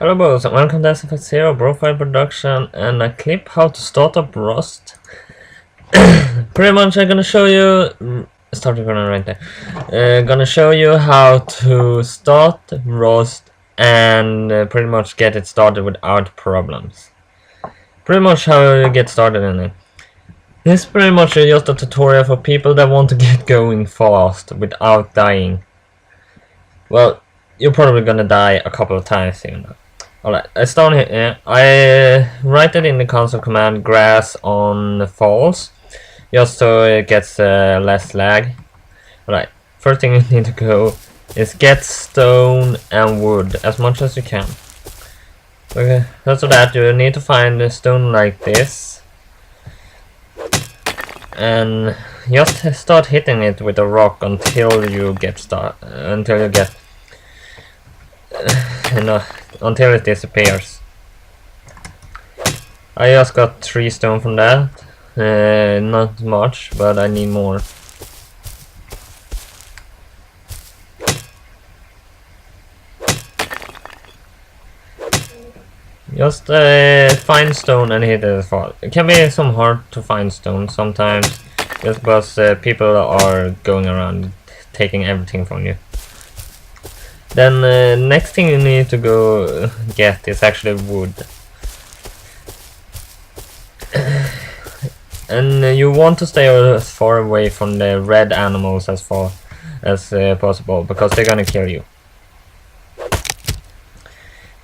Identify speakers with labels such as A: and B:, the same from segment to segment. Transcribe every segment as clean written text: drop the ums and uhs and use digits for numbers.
A: Hello boys, and welcome to SFX0 BroFive production and a clip how to start up Rust. Pretty much I'm gonna show you start recording right there. Gonna show you how to start Rust and pretty much get it started without problems. Pretty much how you get started in it. This is pretty much just a tutorial for people that want to get going fast without dying. Well, you're probably gonna die a couple of times even though. Alright, I start here. I write it in the console command grass on falls, just so it gets less lag. Alright, first thing you need to go is get stone and wood as much as you can. Okay, so that you need to find a stone like this, and just start hitting it with a rock until you get until it disappears. I just got 3 stone from that. Not much, but I need more. Just find stone and hit it as far. It can be some hard to find stone sometimes, just because people are going around taking everything from you. Then next thing you need to go get is actually wood. And you want to stay as far away from the red animals as far as possible, because they're gonna kill you.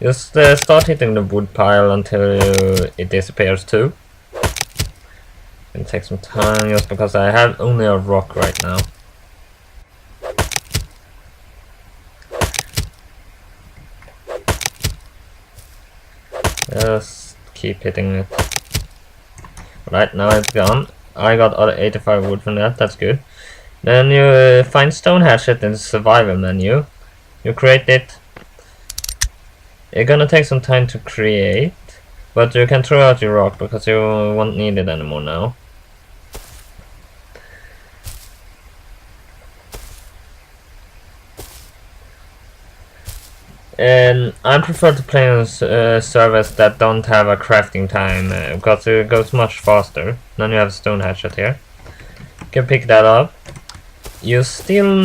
A: Just start hitting the wood pile until it disappears too. It'll take some time just because I have only a rock right now. Just keep hitting it. Right, now it's gone. I got 85 wood from that, that's good. Then you find stone hatchet in the survival menu. You create it. It's gonna take some time to create, but you can throw out your rock because you won't need it anymore now. And I prefer to play on servers that don't have a crafting time because it goes much faster. Then you have a stone hatchet here. You can pick that up. You will still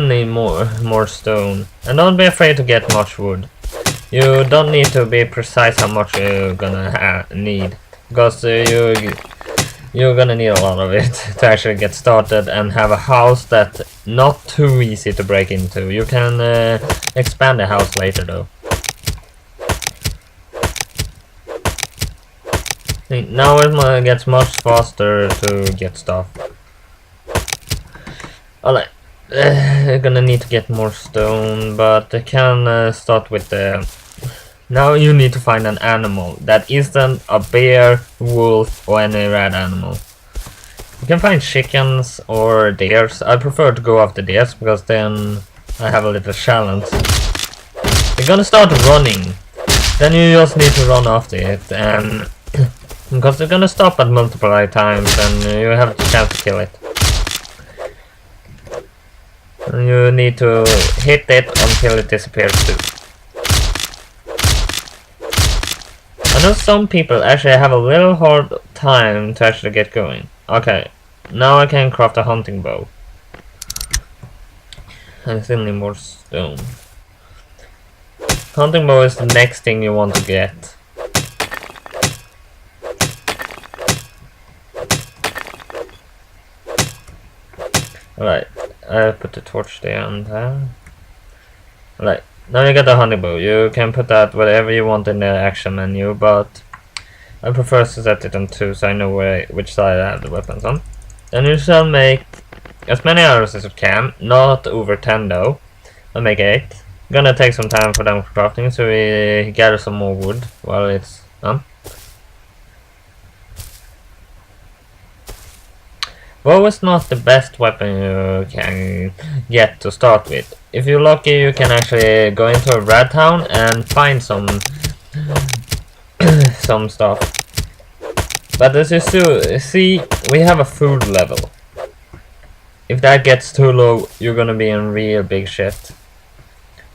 A: need more stone. And don't be afraid to get much wood. You don't need to be precise how much you're gonna need, because you're gonna need a lot of it to actually get started and have a house that's not too easy to break into. You can expand the house later though. Now it gets much faster to get stuff. Alright, you're gonna need to get more stone, but I can start with the... Now you need to find an animal that isn't a bear, wolf, or any red animal. You can find chickens or deers. I prefer to go after deers because then I have a little challenge. You're gonna start running. Then you just need to run after it, and because they're gonna stop at multiple times and you have the chance to kill it. And you need to hit it until it disappears too. I know some people actually have a little hard time to actually get going. Okay, now I can craft a hunting bow. I still need more stone. Hunting bow is the next thing you want to get. Alright, I put the torch there and there. Alright. Now you get the hunting bow. You can put that whatever you want in the action menu, but I prefer to set it on 2 so I know which side I have the weapons on. Then you shall make as many arrows as you can, not over 10 though. I'll make 8. Gonna take some time for them crafting, so we gather some more wood while it's done. Bow is not the best weapon you can get to start with. If you're lucky, you can actually go into a red town and find some stuff. But as you see, we have a food level. If that gets too low, you're gonna be in real big shit.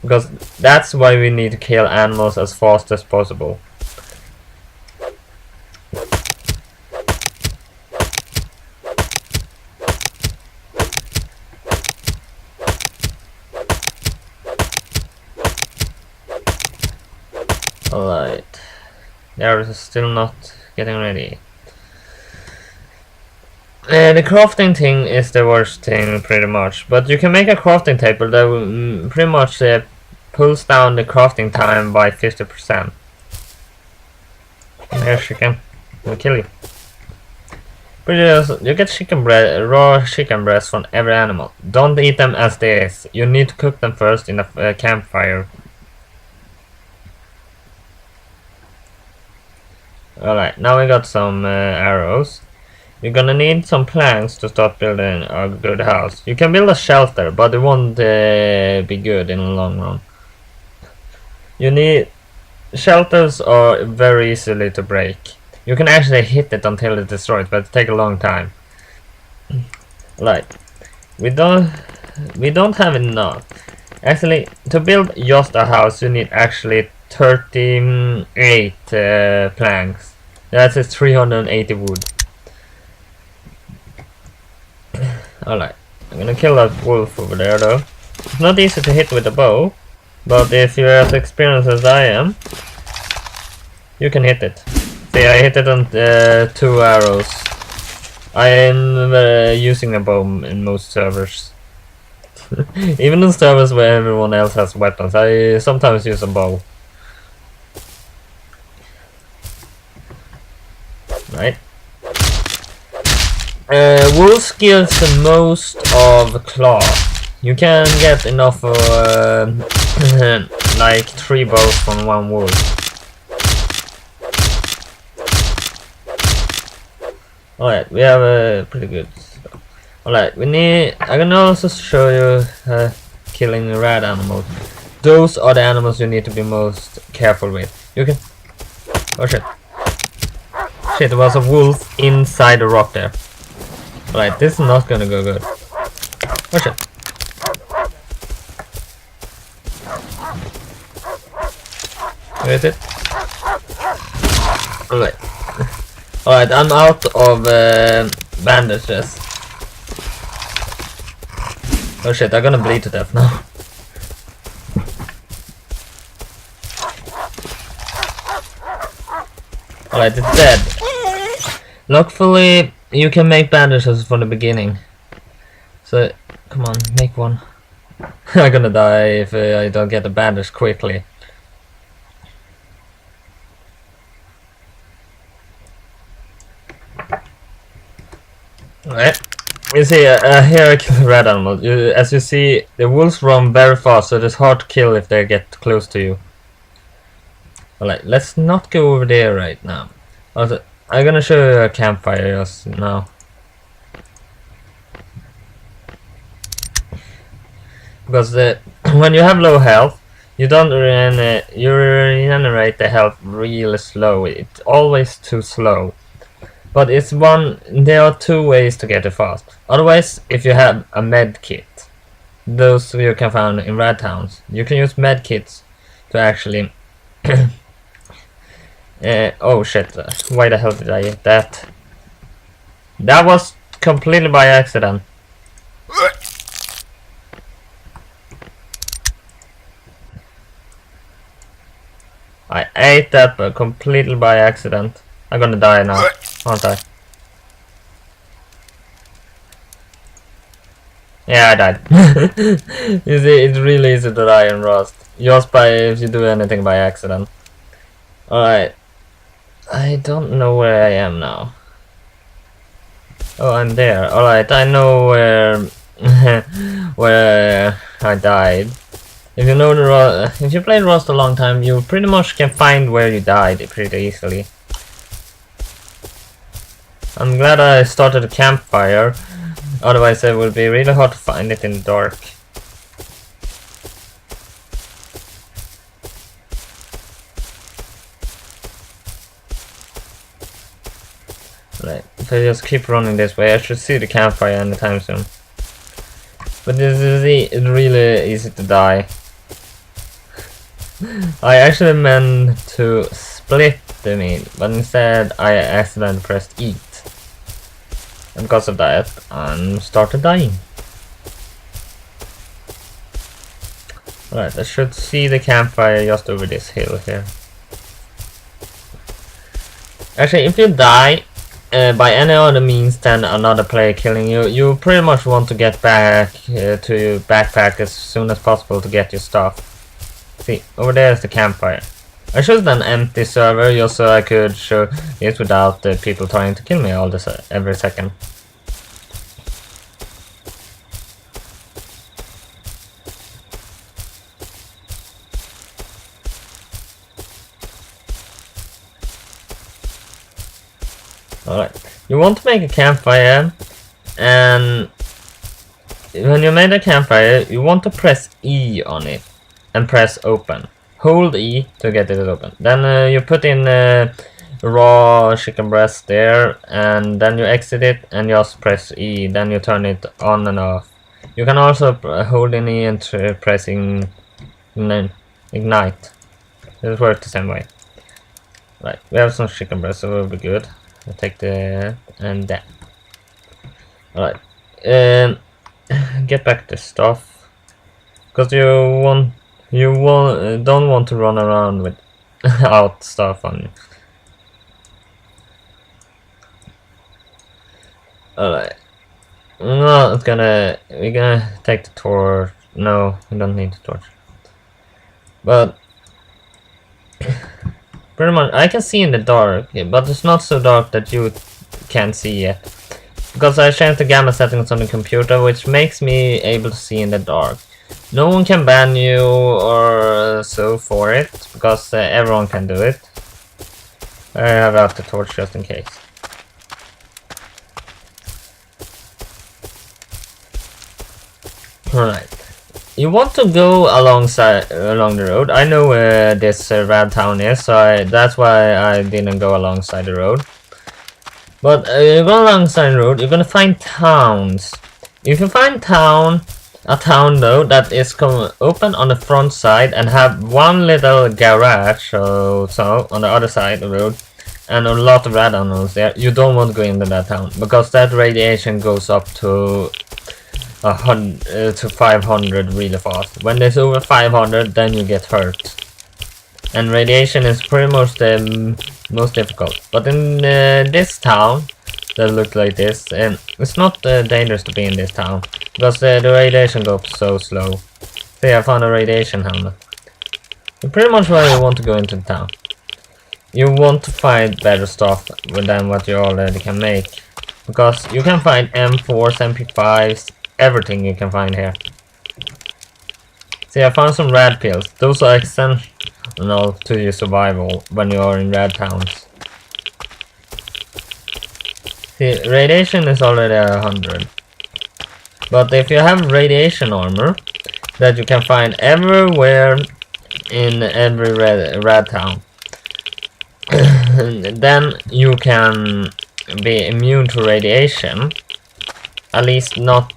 A: because that's why we need to kill animals as fast as possible. Alright, they're still not getting ready. The crafting thing is the worst thing pretty much, but you can make a crafting table that pretty much pulls down the crafting time by 50%. There's chicken, we'll kill you. You get chicken breast, raw chicken breast from every animal. Don't eat them as they is. You need to cook them first in a campfire. Alright, now we got some arrows. You're gonna need some planks to start building a good house. You can build a shelter, but it won't be good in the long run. You need... Shelters are very easily to break. You can actually hit it until it destroys, but it takes a long time. Right. We don't have enough. Actually, to build just a house, you need actually 38 planks. That is 380 wood. Alright, I'm gonna kill that wolf over there though. It's not easy to hit with a bow, but if you're as experienced as I am, you can hit it. See, I hit it on 2 arrows. I am using a bow in most servers. Even in servers where everyone else has weapons, I sometimes use a bow. Right. Wolves gives the most of cloth. You can get enough for like 3 bows from 1 wolf. Alright, we have a pretty good stuff. Alright, we need... I can also show you killing rat animals. Those are the animals you need to be most careful with. You can... Oh shit. Shit, there was a wolf inside the rock there. Alright, this is not gonna go good. Oh shit. Where is it? Alright. Alright, I'm out of bandages. Oh shit, I'm gonna bleed to death now. Alright, it's dead. Luckily, you can make bandages from the beginning. So, come on, make one. I'm gonna die if I don't get a bandage quickly. Alright, you see, here I kill the red animal. As you see, the wolves run very fast, so it's hard to kill if they get close to you. Alright, let's not go over there right now. Also, I'm gonna show you a campfire just now. Because when you have low health, you don't you regenerate the health really slow. It's always too slow. But there are 2 ways to get it fast. Otherwise, if you have a med kit, those you can find in rat towns, you can use med kits to actually oh shit, why the hell did I hit that? That was completely by accident. I ate that but completely by accident. I'm gonna die now, aren't I? Yeah, I died. You see, it's really easy to die in Rust. Just by if you do anything by accident. Alright. I don't know where I am now. Oh, I'm there. Alright, I know where where I died. If you know if you played Rust a long time, you pretty much can find where you died pretty easily. I'm glad I started a campfire, otherwise it would be really hard to find it in the dark. Right, if I just keep running this way, I should see the campfire anytime soon. But this is it's really easy to die. I actually meant to split the meat, but instead I accidentally pressed eat. And because of that, I started dying. Alright, I should see the campfire just over this hill here. Actually, if you die by any other means than another player killing you, you pretty much want to get back to your backpack as soon as possible to get your stuff. See, over there is the campfire. I should have done empty server just so I could show it without the people trying to kill me all this every second. Alright, you want to make a campfire, and when you made a campfire, you want to press E on it and press open. Hold E to get it open. Then you put in raw chicken breast there, and then you exit it and just press E. Then you turn it on and off. You can also hold in E and pressing ignite. It works the same way. Right, we have some chicken breast, so we'll be good. I'll take the and that. Alright, get back the stuff, because don't want to run around with out stuff on you. Alright, no, we're gonna take the torch. No, we don't need the torch, but pretty much I can see in the dark, but it's not so dark that you can't see yet, because I changed the gamma settings on the computer, which makes me able to see in the dark. No one can ban you or so for it, because everyone can do it. I have out the torch just in case. Alright. You want to go along the road. I know where this rad town is, so that's why I didn't go alongside the road. But you go alongside the road, you're gonna find towns. If you find a town though that is open on the front side and have one little garage or so on the other side of the road, and a lot of rad animals there, you don't want to go into that town, because that radiation goes up to 500 really fast. When it's over 500, then you get hurt. And radiation is pretty much the most difficult. But in this town that looks like this, it's not dangerous to be in this town, because the radiation goes so slow. See, I found a radiation helmet. So pretty much where you want to go into the town. You want to find better stuff than what you already can make, because you can find M4s, MP5s, everything you can find here. See, I found some rad pills. Those are essential to your survival when you are in rad towns. See, radiation is already 100. But if you have radiation armor that you can find everywhere in every rad town, then you can be immune to radiation. At least not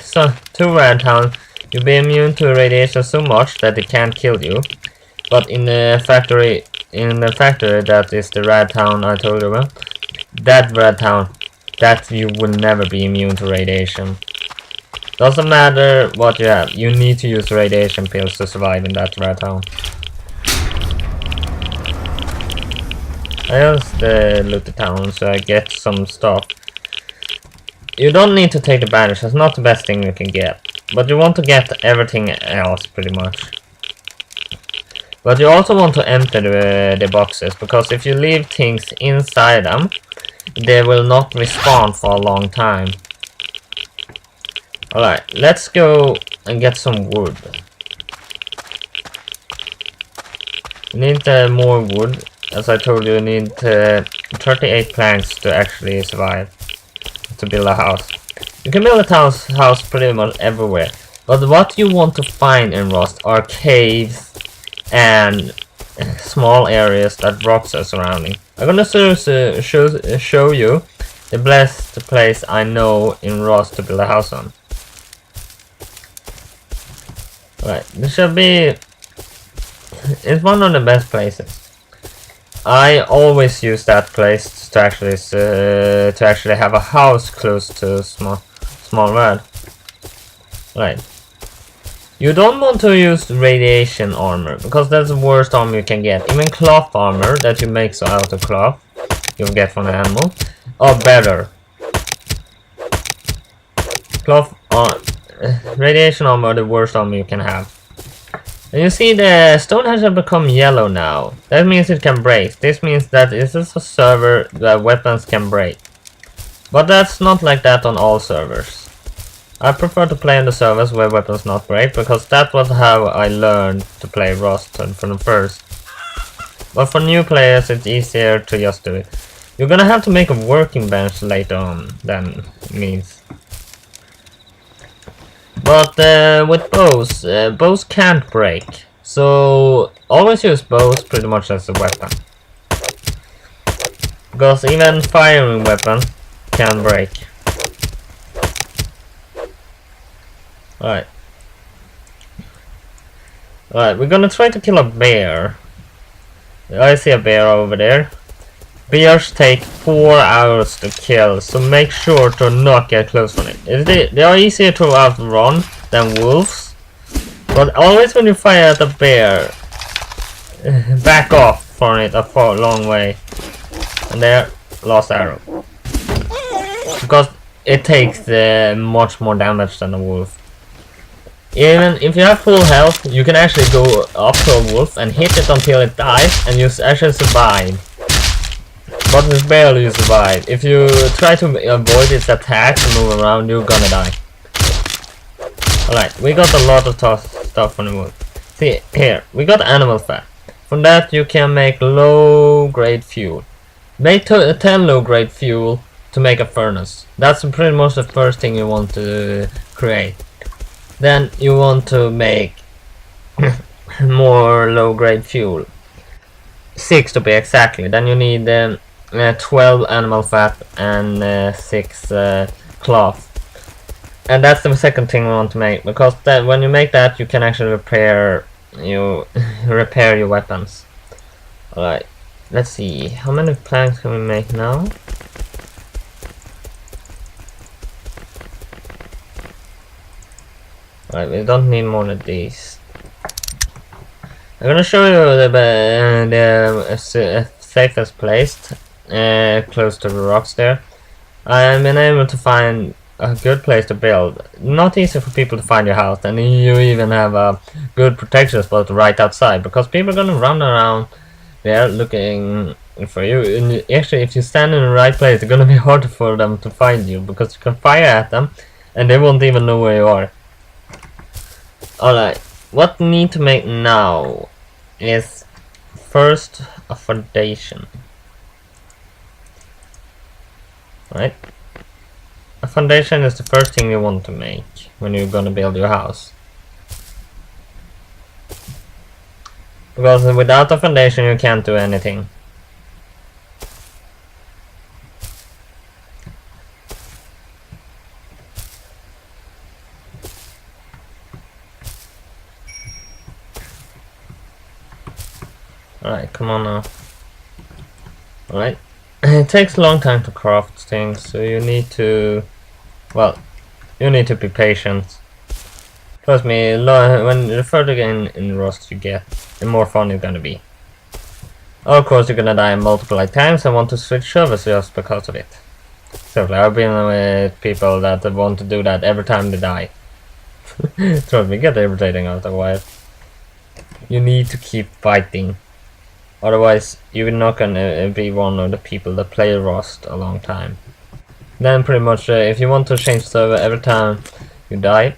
A: so to rad town, you'll be immune to radiation so much that it can't kill you. But in the factory that is the rad town I told you about, that rad town, that you will never be immune to radiation. Doesn't matter what you have, you need to use radiation pills to survive in that rad town. I just loot the town so I get some stuff. You don't need to take the bandage, it's not the best thing you can get. But you want to get everything else pretty much. But you also want to empty the boxes, because if you leave things inside them, they will not respawn for a long time. Alright, let's go and get some wood. You need more wood. As I told you, you need 38 planks to actually survive, to build a house. You can build a house pretty much everywhere, but what you want to find in Rust are caves and small areas that rocks are surrounding. I'm gonna show you the best place I know in Rust to build a house on. Right, there should be it's one of the best places. I always use that place to actually have a house close to small world. Right. You don't want to use radiation armor because that's the worst armor you can get. Even cloth armor that you make out of cloth you'll get from the animal are better. Radiation armor are the worst armor you can have. And you see the stone has become yellow now. That means it can break. This means that this is a server that weapons can break. But that's not like that on all servers. I prefer to play on the servers where weapons not break because that was how I learned to play Rust from the first. But for new players it's easier to just do it. You're gonna have to make a working bench later on, then means. But with bows, bows can't break. So always use bows pretty much as a weapon. Because even firing weapon can break. Alright. Alright, we're gonna try to kill a bear. I see a bear over there. Bears take 4 hours to kill, so make sure to not get close on it. They are easier to outrun than wolves, but always when you fire at a bear, back off from it a long way. And there, lost arrow. Because it takes much more damage than a wolf. Even if you have full health, you can actually go up to a wolf and hit it until it dies, and you actually survive. But with barely you survive. If you try to avoid its attacks and move around, you're gonna die. Alright, we got a lot of stuff from the wood. See, here, we got animal fat. From that you can make low-grade fuel. Make 10 low-grade fuel to make a furnace. That's pretty much the first thing you want to create. Then you want to make more low-grade fuel. 6 to be exactly. Then you need 12 animal fat and 6 cloth. And that's the second thing we want to make, because when you make that you can actually repair your weapons. Alright, let's see, how many planks can we make now? Alright, we don't need more than these. I'm gonna show you the safest place, close to the rocks there. I've been able to find a good place to build. Not easy for people to find your house, and you even have a good protection spot right outside, because people are gonna run around there looking for you. And actually, if you stand in the right place, it's gonna be harder for them to find you, because you can fire at them and they won't even know where you are. Alright, what we need to make now is first a foundation. Right? A foundation is the first thing you want to make when you're gonna build your house. Because without a foundation you can't do anything. Alright, come on now. Alright. It takes a long time to craft things, so you need to... well, you need to be patient. Trust me, when the further in Rust you get, the more fun it's gonna be. Of course you're gonna die multiple times and want to switch servers just because of it. So I've been with people that want to do that every time they die. Trust me, get irritating after a while. You need to keep fighting. Otherwise, you're not gonna be one of the people that play Rust a long time. Then pretty much, if you want to change server every time you die,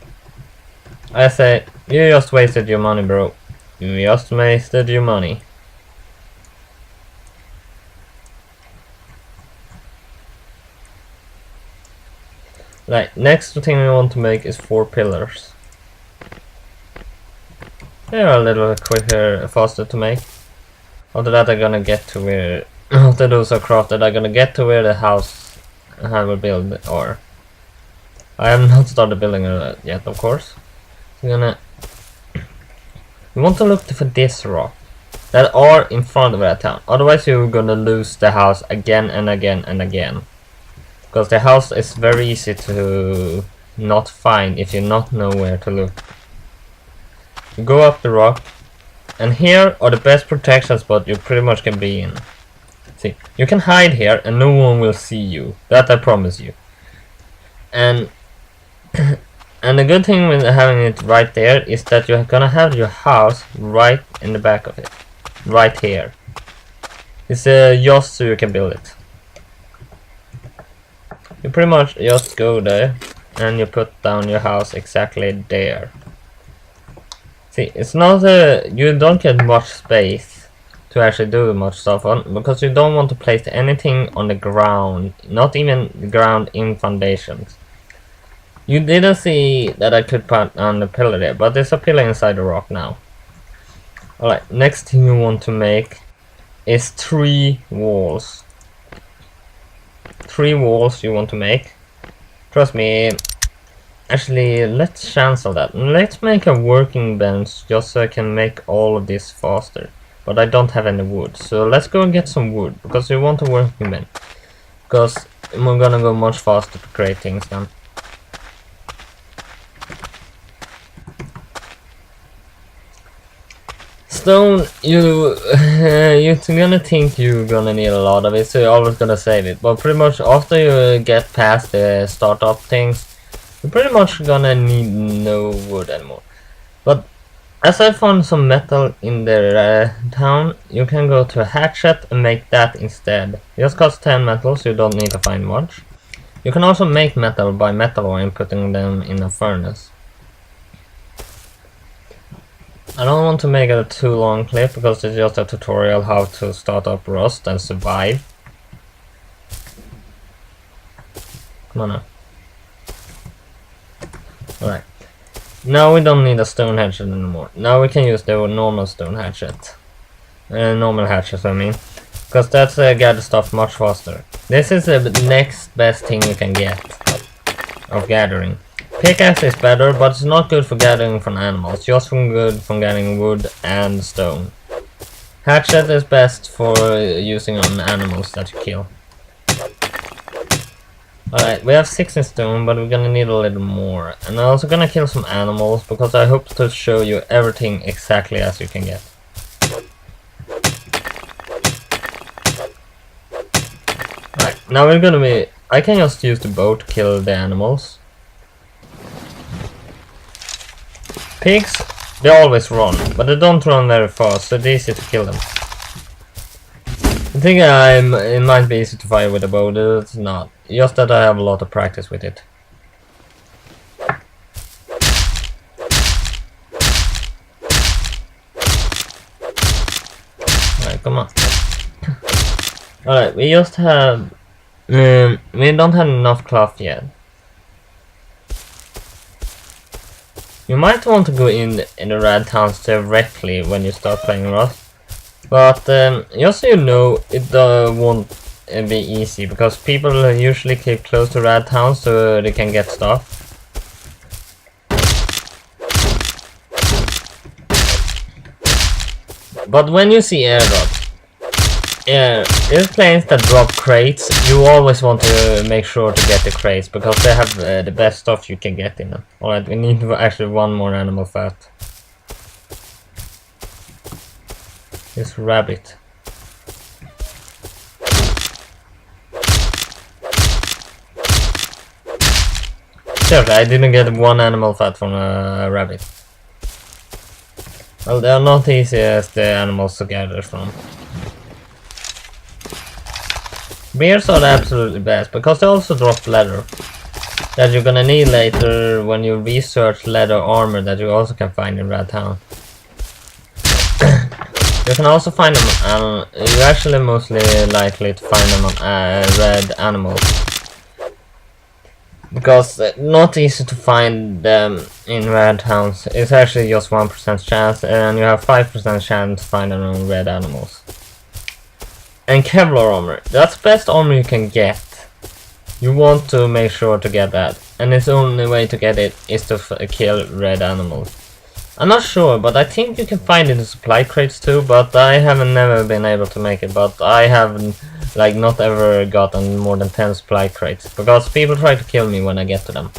A: I say, you just wasted your money, bro. You just wasted your money. Right, next thing we want to make is 4 pillars. They're a little quicker, faster to make. After that I'm gonna get to where, after those are crafted, I'm gonna get to where the house I will build, or I have not started building it yet, of course. So we want to look for this rock. that are in front of that town. Otherwise you're gonna lose the house again and again and again. Because the house is very easy to not find if you not know where to look. You go up the rock, and here are the best protection spot you pretty much can be in. See, you can hide here and no one will see you. That I promise you. And and the good thing with having it right there is that you're gonna have your house right in the back of it. Right here. It's just so you can build it. You pretty much just go there and you put down your house exactly there. See, it's not you don't get much space to actually do much stuff on, because you don't want to place anything on the ground, not even the ground in foundations. You didn't see that I could put on the pillar there, but there's a pillar inside the rock now. Alright, next thing you want to make is 3 walls. 3 walls you want to make. Trust me. Actually, let's cancel that. Let's make a working bench just so I can make all of this faster. But I don't have any wood, so let's go and get some wood, because we want a working bench. Because we're gonna go much faster to create things then. Stone, you're gonna think you're gonna need a lot of it, so you're always gonna save it. But pretty much after you get past the startup things, you're pretty much gonna need no wood anymore. But as I found some metal in the town, you can go to a hatchet and make that instead. It just costs 10 metal, so you don't need to find much. You can also make metal by metal ore and putting them in a furnace. I don't want to make it a too long clip because it's just a tutorial how to start up Rust and survive. Come on now. Alright. Now we don't need a stone hatchet anymore. Now we can use the normal stone hatchet. Normal hatchet, I mean. Because that's gather stuff much faster. This is the next best thing you can get of gathering. Pickaxe is better, but it's not good for gathering from animals, just good for getting wood and stone. Hatchet is best for using on animals that you kill. Alright, we have 6 in stone, but we're gonna need a little more. And I'm also gonna kill some animals, because I hope to show you everything exactly as you can get. Alright, now we're gonna be... I can just use the bow to kill the animals. Pigs, they always run, but they don't run very fast, so it's easy to kill them. I think it might be easy to fire with a bow, but it's not. Just that I have a lot of practice with it. Alright, come on. Alright, we just have... we don't have enough cloth yet. You might want to go in the red towns directly when you start playing Rust. But just so you know, it won't be easy, because people usually keep close to red towns so they can get stuff. But when you see airdrops, in planes that drop crates, you always want to make sure to get the crates, because they have the best stuff you can get in them. Alright, we need actually one more animal fat. This rabbit. Seriously, I didn't get one animal fat from a rabbit. Well, they are not easy as the animals to gather from. Bears are the absolutely best, because they also drop leather that you're gonna need later when you research leather armor that you also can find in Red Town. You can also find them, you're actually mostly likely to find them on red animals, because it's not easy to find them in red towns. It's actually just 1% chance, and you have 5% chance to find them on red animals. And Kevlar armor, that's the best armor you can get. You want to make sure to get that, and the only way to get it is to kill red animals. I'm not sure, but I think you can find it in supply crates too, but I haven't never been able to make it, but I haven't like not ever gotten more than 10 supply crates, because people try to kill me when I get to them.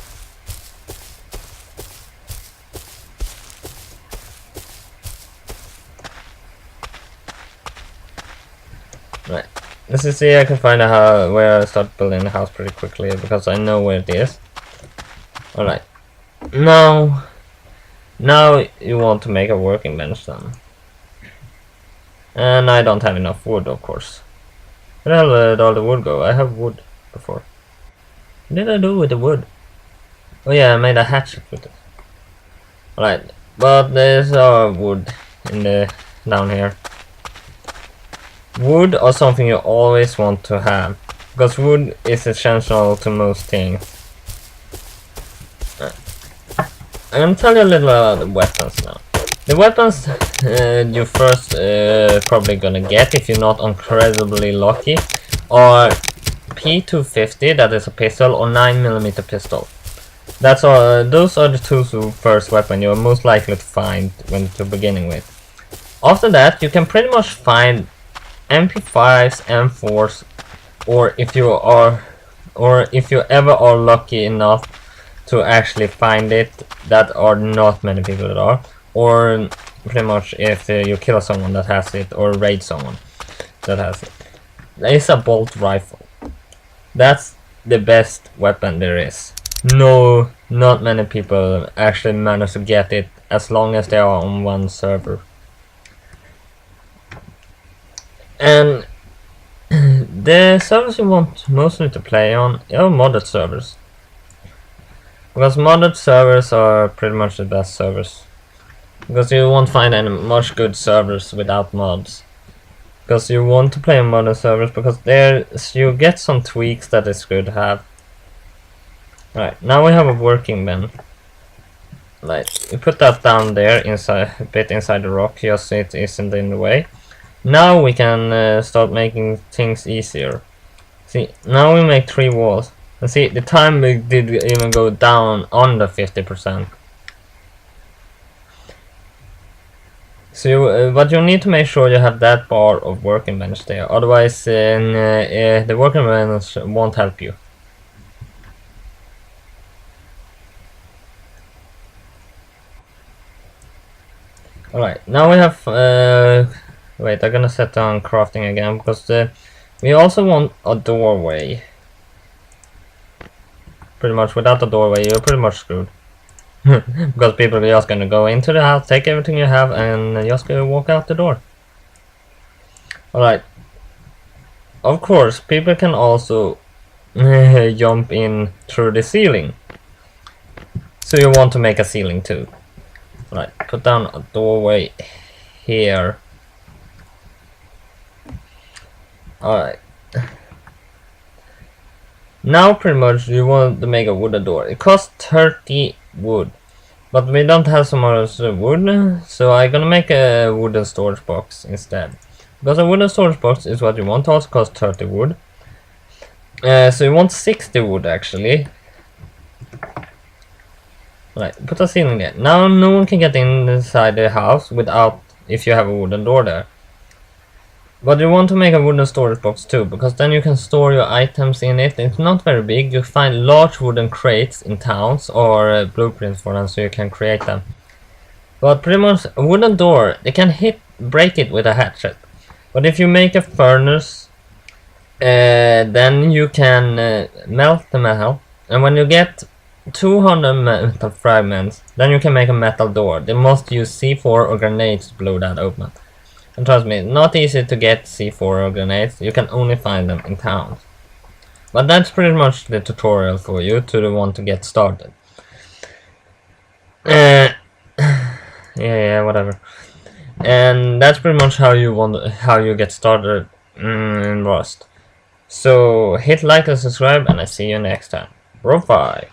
A: Right, let's just see. I can find out where I start building the house pretty quickly, because I know where it is. Alright, now you want to make a working bench then. And I don't have enough wood, of course. Where the hell did all the wood go? I have wood before. What did I do with the wood? Oh yeah, I made a hatchet with it. Alright, but there's wood in the down here. Wood are something you always want to have, because wood is essential to most things. I'm gonna tell you a little about the weapons now. The weapons you first probably gonna get if you're not incredibly lucky are P250, that is a pistol, or 9mm pistol. That's all. Those are the two first weapon you're most likely to find when you're beginning with. After that, you can pretty much find MP5s, M4s, or if you ever are lucky enough to actually find it, that are not many people that are, or pretty much if you kill someone that has it, or raid someone that has it. It's a bolt rifle. That's the best weapon there is. No, not many people actually manage to get it as long as they are on one server. And the servers you want mostly to play on are modded servers, because modded servers are pretty much the best servers, because you won't find any much good servers without mods. Because you want to play on modded servers, because there you get some tweaks that is good to have. Right, now we have a working bench. Like, you put that down there inside, a bit inside the rock, just so it isn't in the way. Now we can start making things easier. See, now we make 3 walls. And see, the time we did even go down under 50%. So, but you need to make sure you have that bar of working bench there. Otherwise, the working bench won't help you. Alright, now we have wait, I'm gonna set down crafting again, because we also want a doorway. Pretty much without the doorway you're pretty much screwed. Because people are just gonna go into the house, take everything you have, and just go walk out the door. Alright. Of course, people can also jump in through the ceiling. So you want to make a ceiling too. Right, put down a doorway here. Alright. Now pretty much you want to make a wooden door. It costs 30 wood. But we don't have so much wood, so I'm gonna make a wooden storage box instead. Because a wooden storage box is what you want, also costs 30 wood. So you want 60 wood actually. Right, put a ceiling there. Now no one can get inside the house without if you have a wooden door there. But you want to make a wooden storage box too, because then you can store your items in it. It's not very big. You find large wooden crates in towns or blueprints for them, so you can create them. But pretty much a wooden door, they can break it with a hatchet. But if you make a furnace, then you can melt the metal, and when you get 200 metal fragments, then you can make a metal door. They must use C4 or grenades to blow that open. And trust me, not easy to get C4 or grenades. You can only find them in towns. But that's pretty much the tutorial for you to want to get started. Yeah, whatever. And that's pretty much how you get started in Rust. So hit like and subscribe, and I see you next time. BroFive.